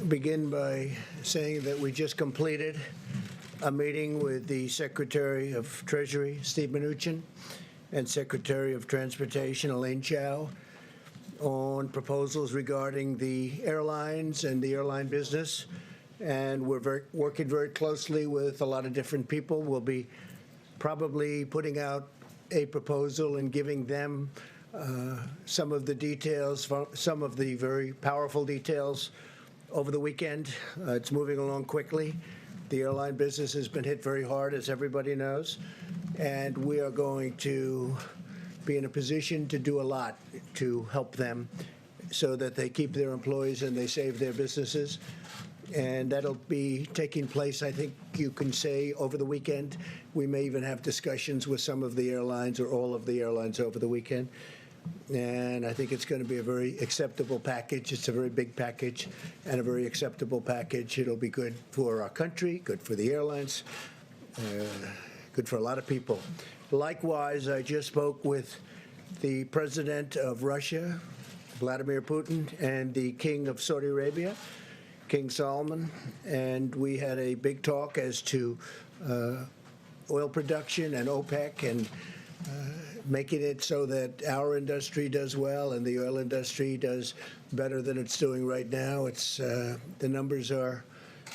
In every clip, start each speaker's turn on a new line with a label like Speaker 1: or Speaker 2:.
Speaker 1: Begin by saying that we just completed a meeting with the Secretary of Treasury, Steve Mnuchin, and Secretary of Transportation, Elaine Chao, on proposals regarding the airlines and the airline business. And we're working very closely with a lot of different people. We'll be probably putting out a proposal and giving them some of the details, some of the very powerful details over the weekend. It's moving along quickly. The airline business has been hit very hard, as everybody knows, and we are going to be in a position to do a lot to help them so that they keep their employees and they save their businesses. And that'll be taking place, I think you can say, over the weekend. We may even have discussions with some of the airlines or all of the airlines over the weekend. And I think it's going to be a very acceptable package. It's a very big package and a very acceptable package. It'll be good for our country, good for the airlines, good for a lot of people. Likewise, I just spoke with the president of Russia, Vladimir Putin, and the king of Saudi Arabia, King Salman, and we had a big talk as to oil production and OPEC and making it so that our industry does well and the oil industry does better than it's doing right now. It's the numbers are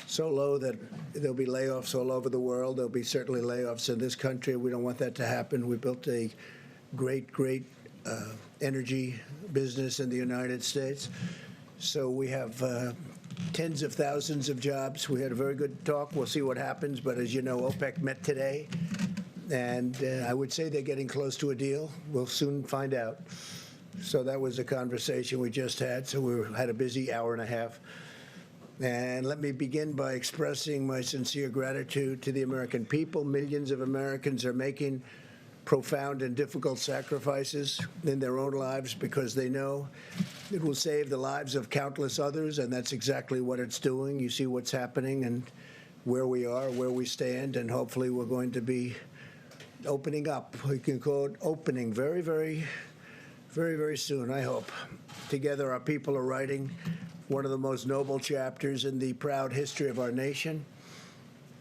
Speaker 1: so low that there'll be layoffs all over the world. There'll be certainly layoffs in this country. We don't want that to happen. We built a great energy business in the United States. So we have tens of thousands of jobs. We had a very good talk. We'll see what happens. But as you know, OPEC met today. And I would say they're getting close to a deal. We'll soon find out. So that was a conversation we just had. So we had a busy hour and a half. And let me begin by expressing my sincere gratitude to the American people. Millions of Americans are making profound and difficult sacrifices in their own lives because they know it will save the lives of countless others, and that's exactly what it's doing. You see what's happening and where we are, where we stand, and hopefully we're going to be opening up. We can call it opening very soon, I hope. Together, our people are writing one of the most noble chapters in the proud history of our nation.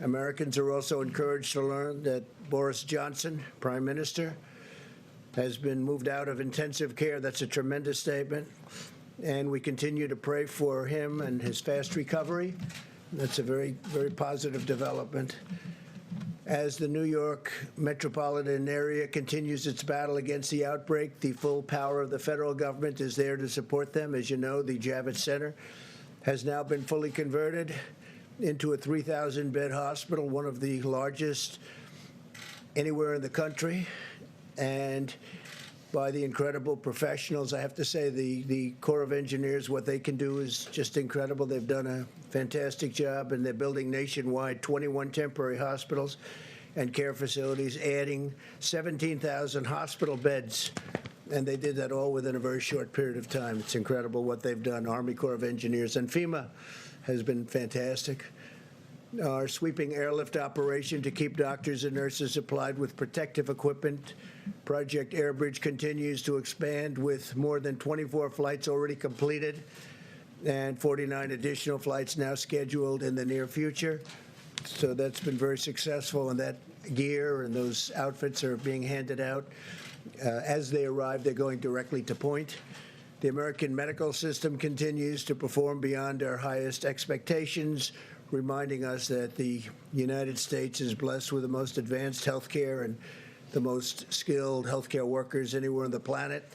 Speaker 1: Americans are also encouraged to learn that Boris Johnson, Prime Minister, has been moved out of intensive care. That's a tremendous statement. And we continue to pray for him and his fast recovery. That's a very positive development. As the New York metropolitan area continues its battle against the outbreak, the full power of the federal government is there to support them. As you know, the Javits Center has now been fully converted into a 3,000-bed hospital, one of the largest anywhere in the country, and by the incredible professionals. I have to say the Corps of Engineers, what they can do is just incredible. They've done a fantastic job, and they're building nationwide 21 temporary hospitals and care facilities, adding 17,000 hospital beds, and they did that all within a very short period of time. It's incredible what they've done. Army Corps of Engineers and FEMA has been fantastic. Our sweeping airlift operation to keep doctors and nurses supplied with protective equipment. Project Airbridge continues to expand with more than 24 flights already completed and 49 additional flights now scheduled in the near future. So that's been very successful, and that gear and those outfits are being handed out. As they arrive, they're going directly to point. The American medical system continues to perform beyond our highest expectations, reminding us that the United States is blessed with the most advanced health care and the most skilled healthcare workers anywhere on the planet.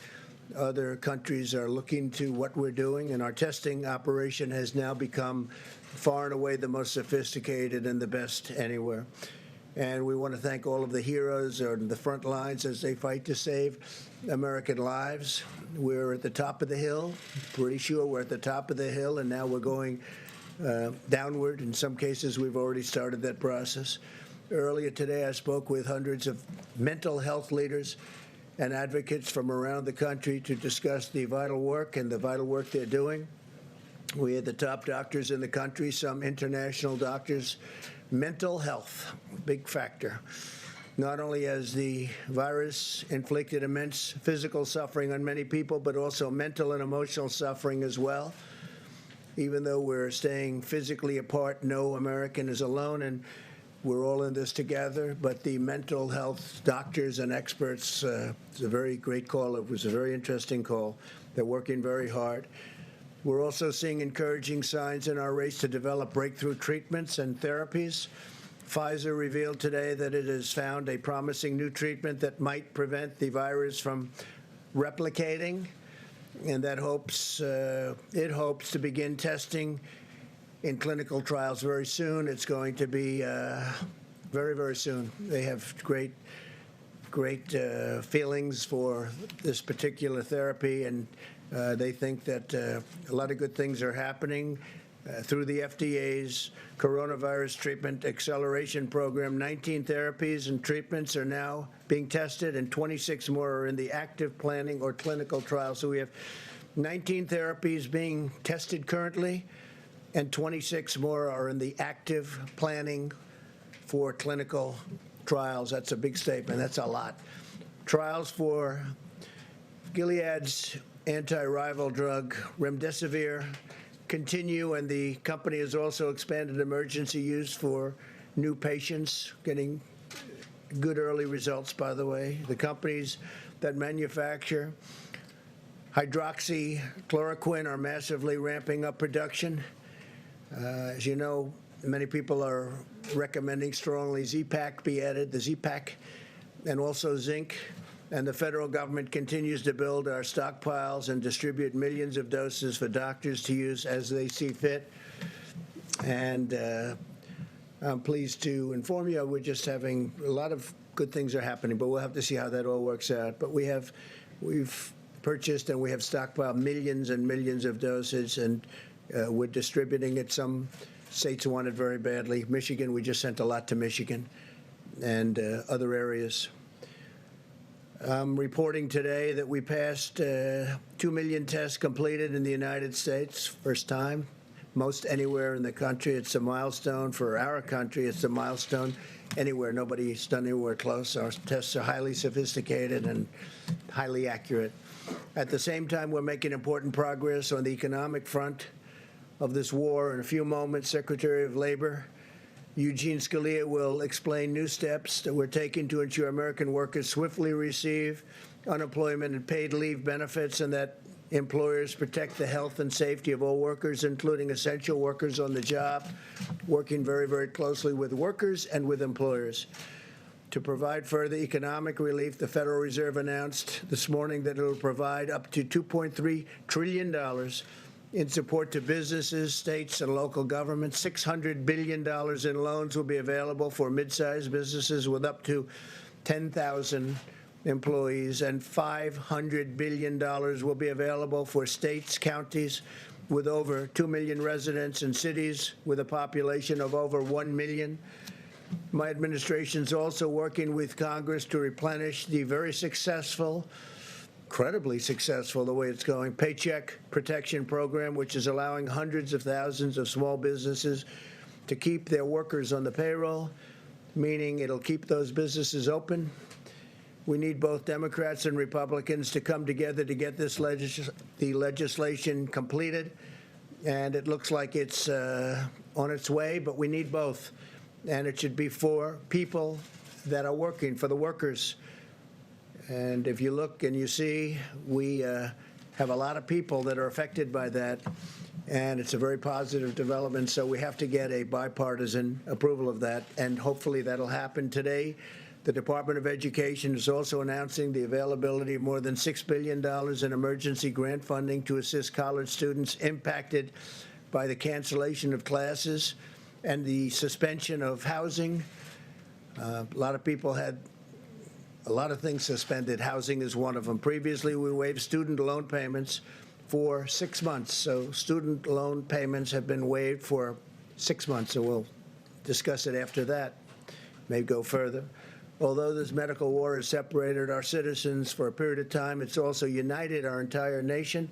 Speaker 1: Other countries are looking to what we're doing, and our testing operation has now become far and away the most sophisticated and the best anywhere. And we want to thank all of the heroes on the front lines as they fight to save American lives. We're at the top of the hill, pretty sure we're at the top of the hill, and now we're going downward. In some cases, we've already started that process. Earlier today, I spoke with hundreds of mental health leaders and advocates from around the country to discuss the vital work and the vital work they're doing. We had the top doctors in the country, some international doctors. Mental health, big factor. Not only has the virus inflicted immense physical suffering on many people, but also mental and emotional suffering as well. even though we're staying physically apart, no American is alone, and we're all in this together. But the mental health doctors and experts, it's a very great call. It was a very interesting call. They're working very hard. We're also seeing encouraging signs in our race to develop breakthrough treatments and therapies. Pfizer revealed today that it has found a promising new treatment that might prevent the virus from replicating, and that it hopes to begin testing in clinical trials very soon. It's going to be very, very soon. They have great feelings for this particular therapy, and they think that a lot of good things are happening through the FDA's coronavirus treatment acceleration program. 19 therapies and treatments are now being tested, and 26 more are in the active planning or clinical trial. So we have 19 therapies being tested currently, and 26 more are in the active planning for clinical trials. That's a big statement. That's a lot. Trials for Gilead's anti-rival drug remdesivir continue, and the company has also expanded emergency use for new patients, getting good early results, by the way. The companies that manufacture hydroxychloroquine are massively ramping up production. As you know, many people are recommending strongly Z-Pak be added, the Z-Pak, and also zinc. And the federal government continues to build our stockpiles and distribute millions of doses for doctors to use as they see fit. And I'm pleased to inform you we're just having a lot of good things are happening, but we'll have to see how that all works out. But we've purchased and we have stockpiled millions and millions of doses, and we're distributing it. Some states want it very badly. Michigan, we just sent a lot to Michigan and other areas. I'm reporting today that we passed 2 million tests completed in the United States, first time, most anywhere in the country. It's a milestone for our country. It's a milestone anywhere. Nobody's done anywhere close. Our tests are highly sophisticated and highly accurate. At the same time, we're making important progress on the economic front of this war. In a few moments, Secretary of Labor Eugene Scalia will explain new steps that we're taking to ensure American workers swiftly receive unemployment and paid leave benefits, and that employers protect the health and safety of all workers, including essential workers on the job, working very, very closely with workers and with employers. To provide further economic relief, the Federal Reserve announced this morning that it will provide up to $2.3 trillion in support to businesses, states, and local governments. $600 billion in loans will be available for mid-sized businesses with up to 10,000 employees, and $500 billion will be available for states, counties with over 2 million residents, and cities with a population of over 1 million. My administration is also working with Congress to replenish the very successful, incredibly successful, the way it's going, Paycheck Protection Program, which is allowing hundreds of thousands of small businesses to keep their workers on the payroll, meaning it'll keep those businesses open. We need both Democrats and Republicans to come together to get this the legislation completed, and it looks like it's on its way, but we need both. And it should be for people that are working, for the workers. And if you look and you see, we have a lot of people that are affected by that, and it's a very positive development. So we have to get a bipartisan approval of that, and hopefully that'll happen today. The Department of Education is also announcing the availability of more than $6 billion in emergency grant funding to assist college students impacted by the cancellation of classes and the suspension of housing. A lot of people had a lot of things suspended. Housing is one of them. Previously, we waived student loan payments for 6 months. So student loan payments have been waived for 6 months, and we'll discuss it after that, may go further. Although this medical war has separated our citizens for a period of time, it's also united our entire nation.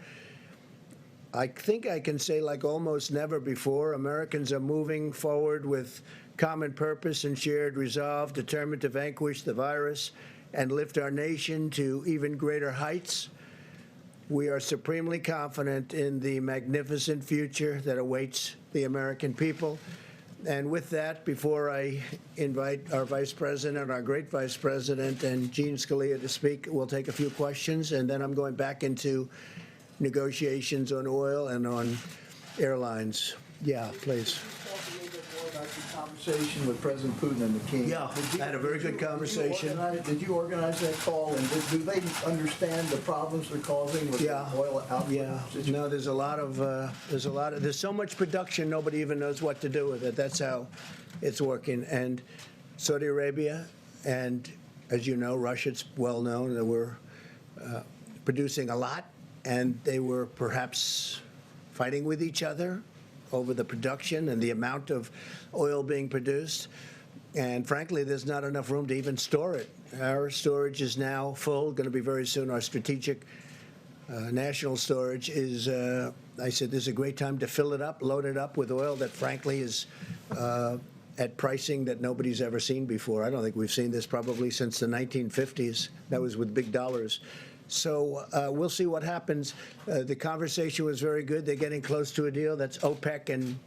Speaker 1: I think I can say, like almost never before, Americans are moving forward with common purpose and shared resolve, determined to vanquish the virus and lift our nation to even greater heights. We are supremely confident in the magnificent future that awaits the American people. And with that, before I invite our Vice President, our great Vice President, and Gene Scalia to speak, we'll take a few questions, and then I'm going back into negotiations on oil and on airlines. Yeah, please.
Speaker 2: Conversation with President Putin and the King.
Speaker 1: Yeah, I had a very good conversation.
Speaker 2: Did you organize that call, and do they understand the problems they're causing with the oil output?
Speaker 1: Yeah, no, there's so much production, nobody even knows what to do with it. That's how it's working. And Saudi Arabia, and as you know, Russia, it's well known that we're producing a lot, and they were perhaps fighting with each other over the production and the amount of oil being produced. And frankly, there's not enough room to even store it. Our storage is now full, going to be very soon. Our strategic national storage is, I said, this is a great time to fill it up, load it up with oil that frankly is at pricing that nobody's ever seen before. I don't think we've seen this probably since the 1950s. That was with big dollars. So we'll see what happens. The conversation was very good. They're getting close to a deal. That's OPEC and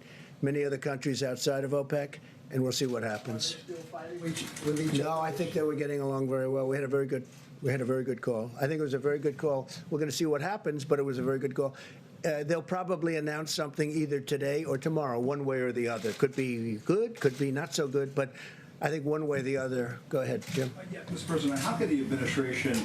Speaker 1: many other countries outside of OPEC, and we'll see what happens.
Speaker 2: Are they still fighting with each other?
Speaker 1: No, I think they were getting along very well. We had a very good call. I think it was a very good call. We're going to see what happens, but it was a very good call. They'll probably announce something either today or tomorrow, one way or the other. Could be good, could be not so good, but I think one way or the other. Go ahead, Jim.
Speaker 3: Yeah, Mr. President, how could the administration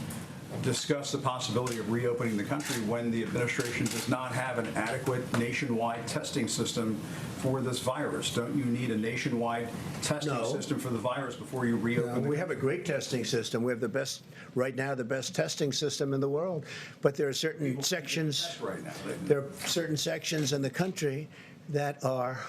Speaker 3: discuss the possibility of reopening the country when the administration does not have an adequate nationwide testing system for this virus? Don't you need a nationwide testing system for the virus before you reopen the country?
Speaker 1: We have a great testing system. We have the best, right now, the best testing system in the world. But there are certain sections, there are certain sections in the country that are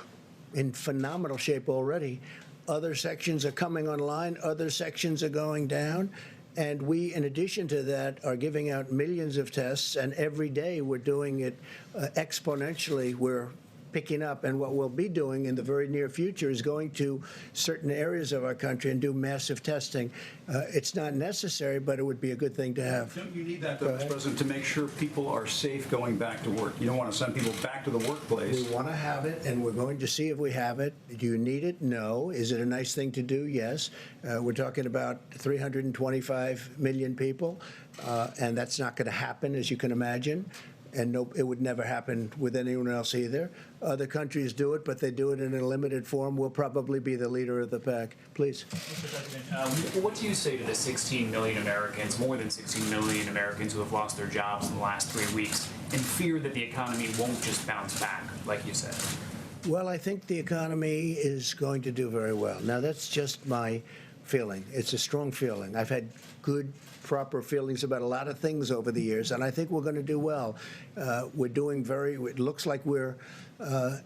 Speaker 1: in phenomenal shape already. Other sections are coming online. Other sections are going down. And we, in addition to that, are giving out millions of tests, and every day we're doing it exponentially. We're picking up, and what we'll be doing in the very near future is going to certain areas of our country and do massive testing. It's not necessary, but it would be a good thing to have.
Speaker 3: Don't you need that, though, Mr. President, to make sure people are safe going back to work? You don't want to send people back to the workplace.
Speaker 1: We want to have it, and we're going to see if we have it. Do you need it? No. Is it a nice thing to do? Yes. We're talking about 325 million people, and that's not going to happen, as you can imagine. And no, it would never happen with anyone else either. Other countries do it, but they do it in a limited form. We'll probably be the leader of the pack. Please.
Speaker 4: Mr. President, what do you say to the 16 million Americans, more than 16 million Americans who have lost their jobs in the last 3 weeks and fear that the economy won't just bounce back, like you said?
Speaker 1: Well, I think the economy is going to do very well. Now, that's just my feeling. It's a strong feeling. I've had good, proper feelings about a lot of things over the years, and I think we're going to do well. We're doing it looks like we're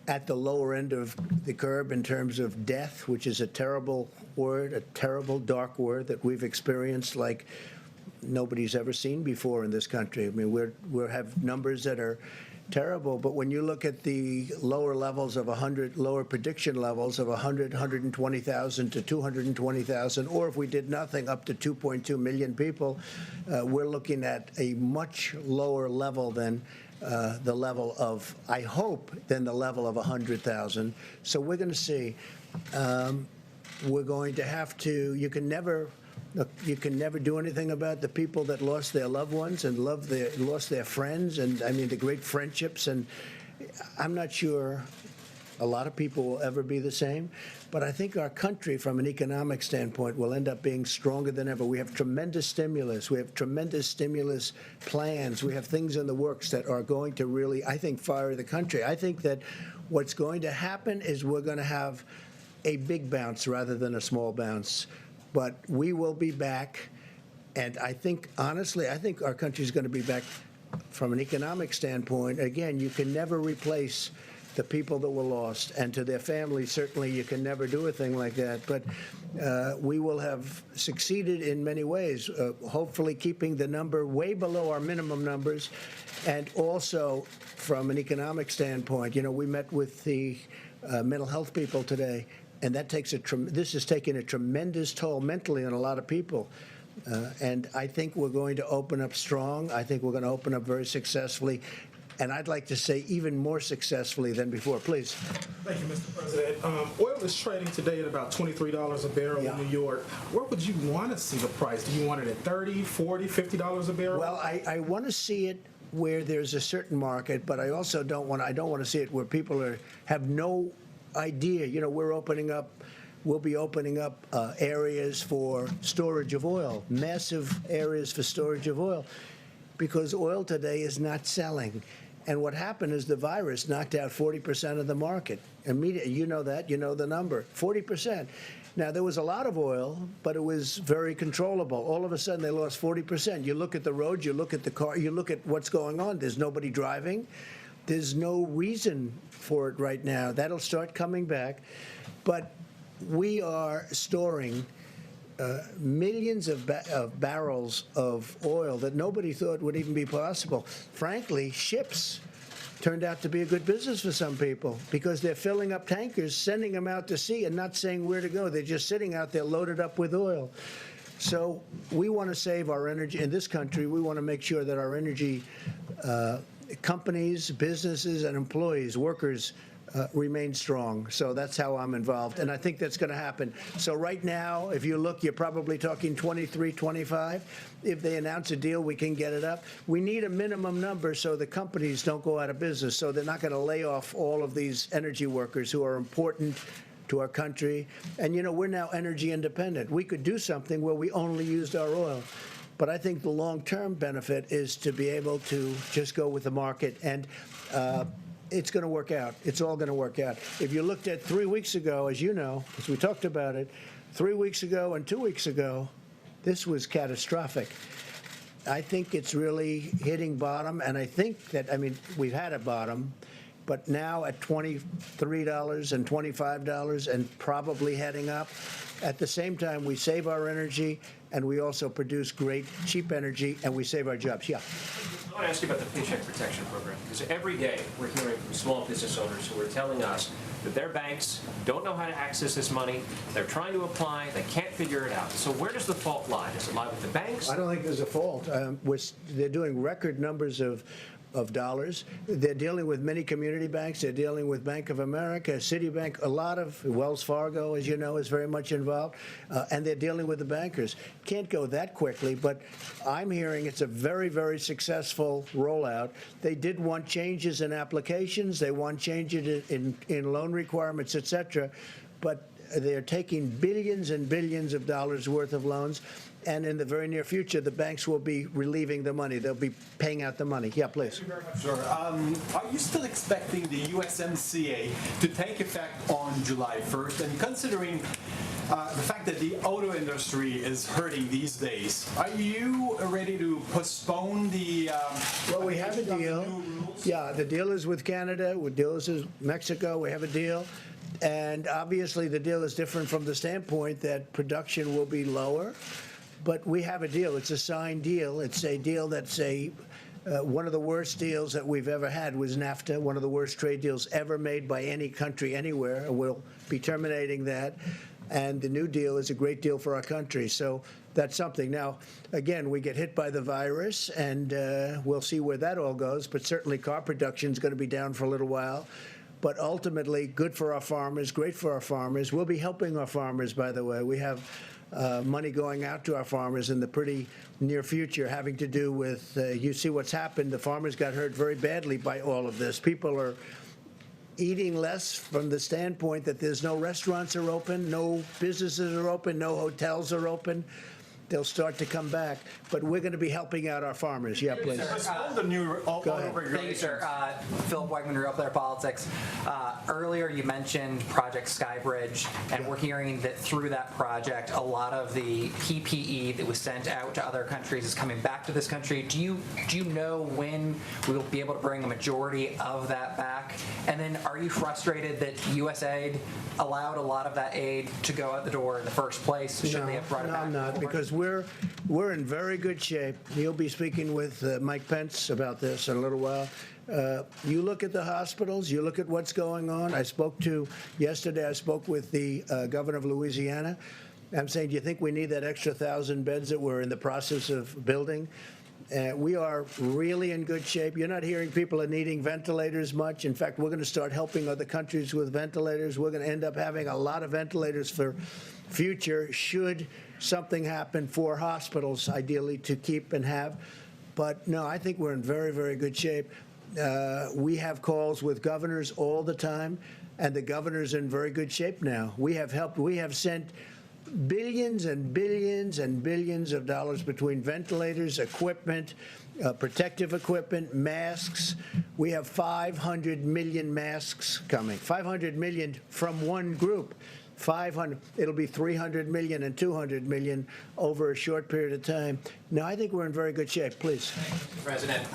Speaker 1: at the lower end of the curve in terms of death, which is a terrible word, a terrible, dark word that we've experienced like nobody's ever seen before in this country. I mean, we have numbers that are terrible, but when you look at the lower levels of 100, lower prediction levels of 100, 120,000 to 220,000, or if we did nothing, up to 2.2 million people, we're looking at a much lower level than the level of, I hope, than the level of 100,000. So we're going to see. We're going to have to, you can never do anything about the people that lost their loved ones and lost their friends, and I mean the great friendships. And I'm not sure a lot of people will ever be the same, but I think our country, from an economic standpoint, will end up being stronger than ever. We have tremendous stimulus. We have tremendous stimulus plans. We have things in the works that are going to really, I think, fire the country. I think that what's going to happen is we're going to have a big bounce rather than a small bounce. But we will be back, and I think, honestly, I think our country is going to be back from an economic standpoint. Again, you can never replace the people that were lost, and to their families, certainly you can never do a thing like that. But we will have succeeded in many ways, hopefully keeping the number way below our minimum numbers, and also from an economic standpoint. You know, we met with the mental health people today, and that takes this is taking a tremendous toll mentally on a lot of people. And I think we're going to open up strong. I think we're going to open up very successfully. And I'd like to say even more successfully than before. Please.
Speaker 5: Thank you, Mr. President. Oil is trading today at about $23 a barrel
Speaker 1: Yeah.
Speaker 5: in New York. Where would you want to see the price? Do you want it at $30, $40, $50 a barrel?
Speaker 1: Well, I want to see it where there's a certain market, but I also don't want to see it where people have no idea. You know, we'll be opening up areas for storage of oil, massive areas for storage of oil, because oil today is not selling. And what happened is the virus knocked out 40% of the market immediately. You know that. You know the number, 40%. Now, there was a lot of oil, but it was very controllable. All of a sudden, they lost 40%. You look at the roads, you look at the car, you look at what's going on. There's nobody driving. There's no reason for it right now. That'll start coming back. But we are storing millions of barrels of oil that nobody thought would even be possible. Frankly, ships turned out to be a good business for some people because they're filling up tankers, sending them out to sea and not saying where to go. They're just sitting out there loaded up with oil. So we want to save our energy in this country. We want to make sure that our energy companies, businesses, and employees, workers, remain strong. So that's how I'm involved, and I think that's going to happen. So right now, if you look, you're probably talking 23, 25. If they announce a deal, we can get it up. We need a minimum number so the companies don't go out of business, so they're not going to lay off all of these energy workers who are important to our country. And, you know, we're now energy independent. We could do something where we only used our oil. But I think the long-term benefit is to be able to just go with the market, and it's going to work out. It's all going to work out. If you looked at 3 weeks ago, as you know, as we talked about it, 3 weeks ago and 2 weeks ago, this was catastrophic. I think it's really hitting bottom, and I think that, I mean, we've had a bottom, but now at $23 and $25 and probably heading up. At the same time, we save our energy, and we also produce great, cheap energy, and we save our jobs. Yeah.
Speaker 6: I want to ask you about the Paycheck Protection Program, because every day we're hearing from small business owners who are telling us that their banks don't know how to access this money, they're trying to apply, they can't figure it out. So where does the fault lie? Does it lie with the banks?
Speaker 1: I don't think there's a fault. They're doing record numbers of dollars. They're dealing with many community banks. They're dealing with Bank of America, Citibank, a lot of Wells Fargo, as you know, is very much involved, and they're dealing with the bankers. Can't go that quickly, but I'm hearing it's a very, very successful rollout. They did want changes in applications. They want changes in loan requirements, et cetera, but they're taking billions and billions of dollars worth of loans. And in the very near future, the banks will be relieving the money. They'll be paying out the money. Yeah, please.
Speaker 7: Thank you very much, sir. Are you still expecting the USMCA to take effect on July 1st? And considering the fact that the auto industry is hurting these days, are you ready to postpone the
Speaker 1: Well, we have a deal. Yeah, the deal is with Canada. The deal is with Mexico. We have a deal. And obviously, the deal is different from the standpoint that production will be lower. But we have a deal. It's a signed deal. It's a deal that's one of the worst deals that we've ever had was NAFTA, one of the worst trade deals ever made by any country anywhere. And we'll be terminating that. And the new deal is a great deal for our country. So that's something. Now, again, we get hit by the virus, and we'll see where that all goes. But certainly car production is going to be down for a little while. But ultimately, good for our farmers, great for our farmers. We'll be helping our farmers, by the way. We have money going out to our farmers in the pretty near future having to do with, you see what's happened. The farmers got hurt very badly by all of this. People are eating less from the standpoint that there's no restaurants are open, no businesses are open, no hotels are open. They'll start to come back. But we're going to be helping out our farmers. Yeah, please.
Speaker 7: all the new auto
Speaker 1: ahead.
Speaker 7: regulations?
Speaker 8: Thank you, sir. Philip Wegman, Real Player Politics. Earlier, you mentioned Project Skybridge, and we're hearing that through that project, a lot of the PPE that was sent out to other countries is coming back to this country. Do you know when we will be able to bring a majority of that back? And then, are you frustrated that USAID allowed a lot of that aid to go out the door in the first place? Should they have brought it back?
Speaker 1: I'm not, because we're in very good shape. You'll be speaking with Mike Pence about this in a little while. You look at the hospitals, you look at what's going on. Yesterday I spoke with the governor of Louisiana. I'm saying, do you think we need that extra 1,000 beds that we're in the process of building? We are really in good shape. You're not hearing people are needing ventilators much. In fact, we're going to start helping other countries with ventilators. We're going to end up having a lot of ventilators for future should something happen for hospitals, ideally to keep and have. But no, I think we're in very, very good shape. We have calls with governors all the time, and the governor's in very good shape now. We have helped. We have sent billions and billions and billions of dollars between ventilators, equipment, protective equipment, masks. We have 500 million masks coming. 500 million from one group. 500. It'll be 300 million and 200 million over a short period of time. No, I think we're in very good shape. Please.
Speaker 9: President,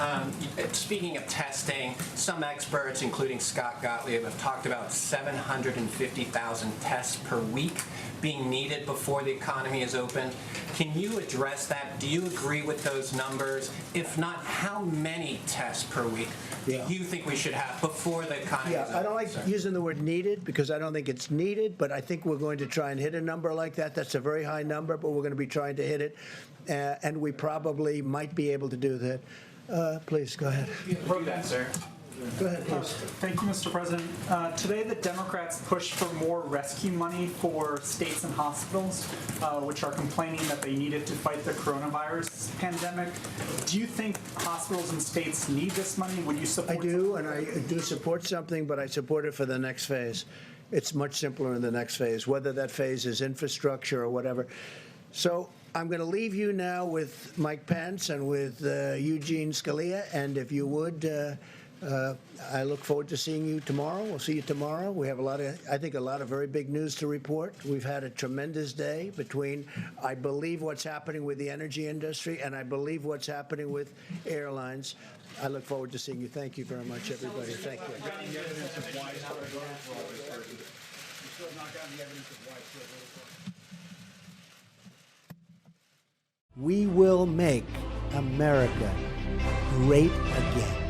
Speaker 9: speaking of testing, some experts, including Scott Gottlieb, have talked about 750,000 tests per week being needed before the economy is open. Can you address that? Do you agree with those numbers? If not, how many tests per week do you think we should have before the economy is open?
Speaker 1: I don't like using the word needed because I don't think it's needed, but I think we're going to try and hit a number like that. That's a very high number, but we're going to be trying to hit it, and we probably might be able to do that. Please, go ahead.
Speaker 4: Prove that, sir.
Speaker 1: Go ahead, please.
Speaker 10: Thank you, Mr. President. Today, the Democrats pushed for more rescue money for states and hospitals, which are complaining that they need it to fight the coronavirus pandemic. Do you think hospitals and states need this money? Would you support?
Speaker 1: I do, and I do support something, but I support it for the next phase. It's much simpler in the next phase, whether that phase is infrastructure or whatever. So I'm going to leave you now with Mike Pence and with Eugene Scalia, and if you would, I look forward to seeing you tomorrow. We'll see you tomorrow. We have I think, a lot of very big news to report. We've had a tremendous day between, I believe, what's happening with the energy industry, and I believe what's happening with airlines. I look forward to seeing you. Thank you very much, everybody. Thank you. We will make America great again.